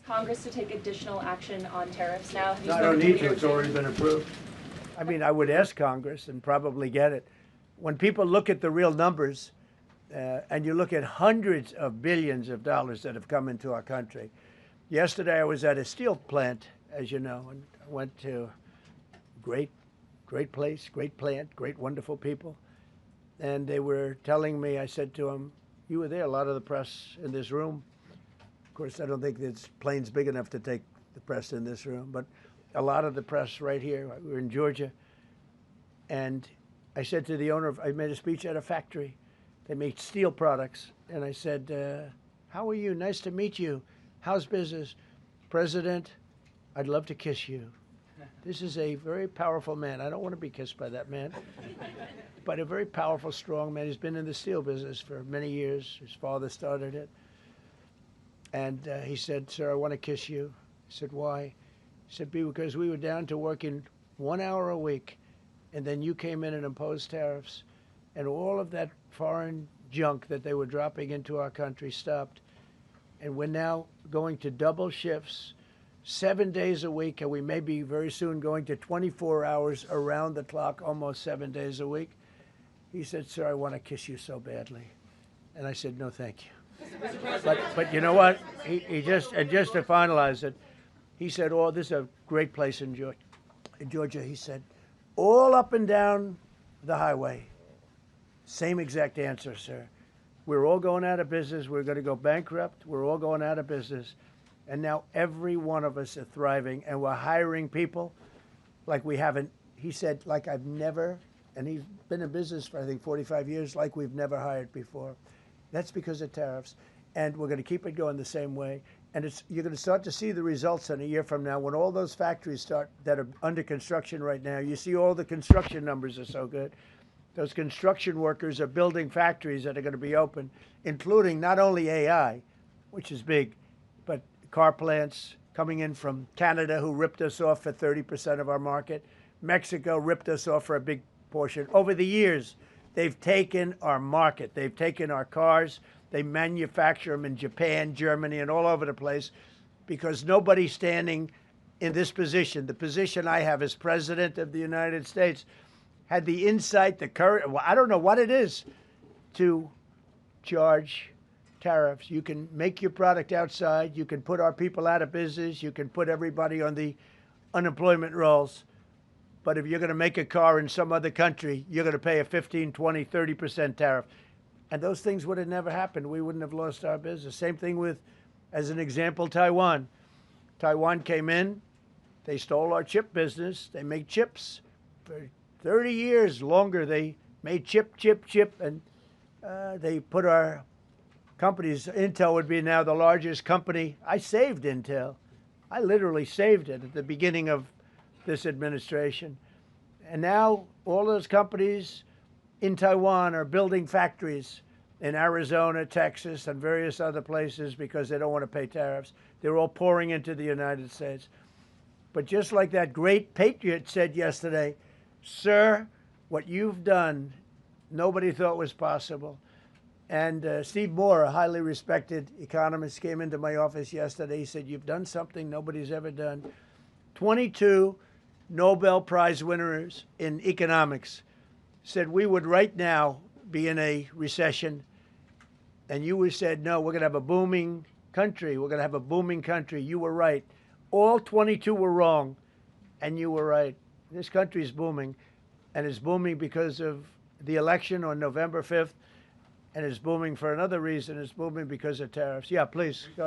Congress to take additional action on tariffs now? No, I don't need to. It's already been approved. I mean, I would ask Congress and probably get it. When people look at the real numbers, and you look at hundreds of billions of dollars that have come into our country. Yesterday, I was at a steel plant, as you know, and I went to great place, great plant, great, wonderful people. And they were telling me, I said to them, you were there, a lot of the press in this room. Of course, I don't think this plane's big enough to take the press in this room, but a lot of the press right here. We were in Georgia. And I said to the owner, I made a speech at a factory. They make steel products. And I said, how are you? Nice to meet you. How's business? President, I'd love to kiss you. This is a very powerful man. I don't want to be kissed by that man. But a very powerful, strong man. He's been in the steel business for many years. His father started it. And he said, sir, I want to kiss you. I said, why? He said, because we were down to working 1 hour a week. And then you came in and imposed tariffs. And all of that foreign junk that they were dropping into our country stopped. And we're now going to double shifts, 7 days a week, and we may be very soon going to 24 hours around the clock, almost 7 days a week. He said, sir, I want to kiss you so badly. And I said, no, thank you. But you know what? He just to finalize it, he said, oh, this is a great place in Georgia. He said, all up and down the highway. Same exact answer, sir. We're all going out of business. We're going to go bankrupt. We're all going out of business. And now every one of us are thriving, and we're hiring people like we haven't. He said, like I've never, and he's been in business for, I think, 45 years, like we've never hired before. That's because of tariffs. And we're going to keep it going the same way. And you're going to start to see the results in a year from now when all those factories start that are under construction right now. You see all the construction numbers are so good. Those construction workers are building factories that are going to be open, including not only AI, which is big, but car plants coming in from Canada, who ripped us off for 30% of our market. Mexico ripped us off for a big portion. Over the years, they've taken our market. They've taken our cars. They manufacture them in Japan, Germany, and all over the place because nobody's standing in this position. The position I have as President of the United States had the insight, the courage, well, I don't know what it is, to charge tariffs. You can make your product outside. You can put our people out of business. You can put everybody on the unemployment rolls. But if you're going to make a car in some other country, you're going to pay a 15, 20, 30% tariff. And those things would have never happened. We wouldn't have lost our business. Same thing with, as an example, Taiwan. Taiwan came in. They stole our chip business. They make chips. For 30 years longer, they made chip. And they put our companies. Intel would be now the largest company. I saved Intel. I literally saved it at the beginning of this administration. And now all those companies in Taiwan are building factories in Arizona, Texas, and various other places because they don't want to pay tariffs. They're all pouring into the United States. But just like that great patriot said yesterday, sir, what you've done, nobody thought was possible. And Steve Moore, a highly respected economist, came into my office yesterday. He said, you've done something nobody's ever done. 22 Nobel Prize winners in economics said we would right now be in a recession. And you said, no, we're going to have a booming country. We're going to have a booming country. You were right. All 22 were wrong, and you were right. This country is booming, and it's booming because of the election on November 5th, and it's booming for another reason. It's booming because of tariffs. Yeah, please. Go ahead.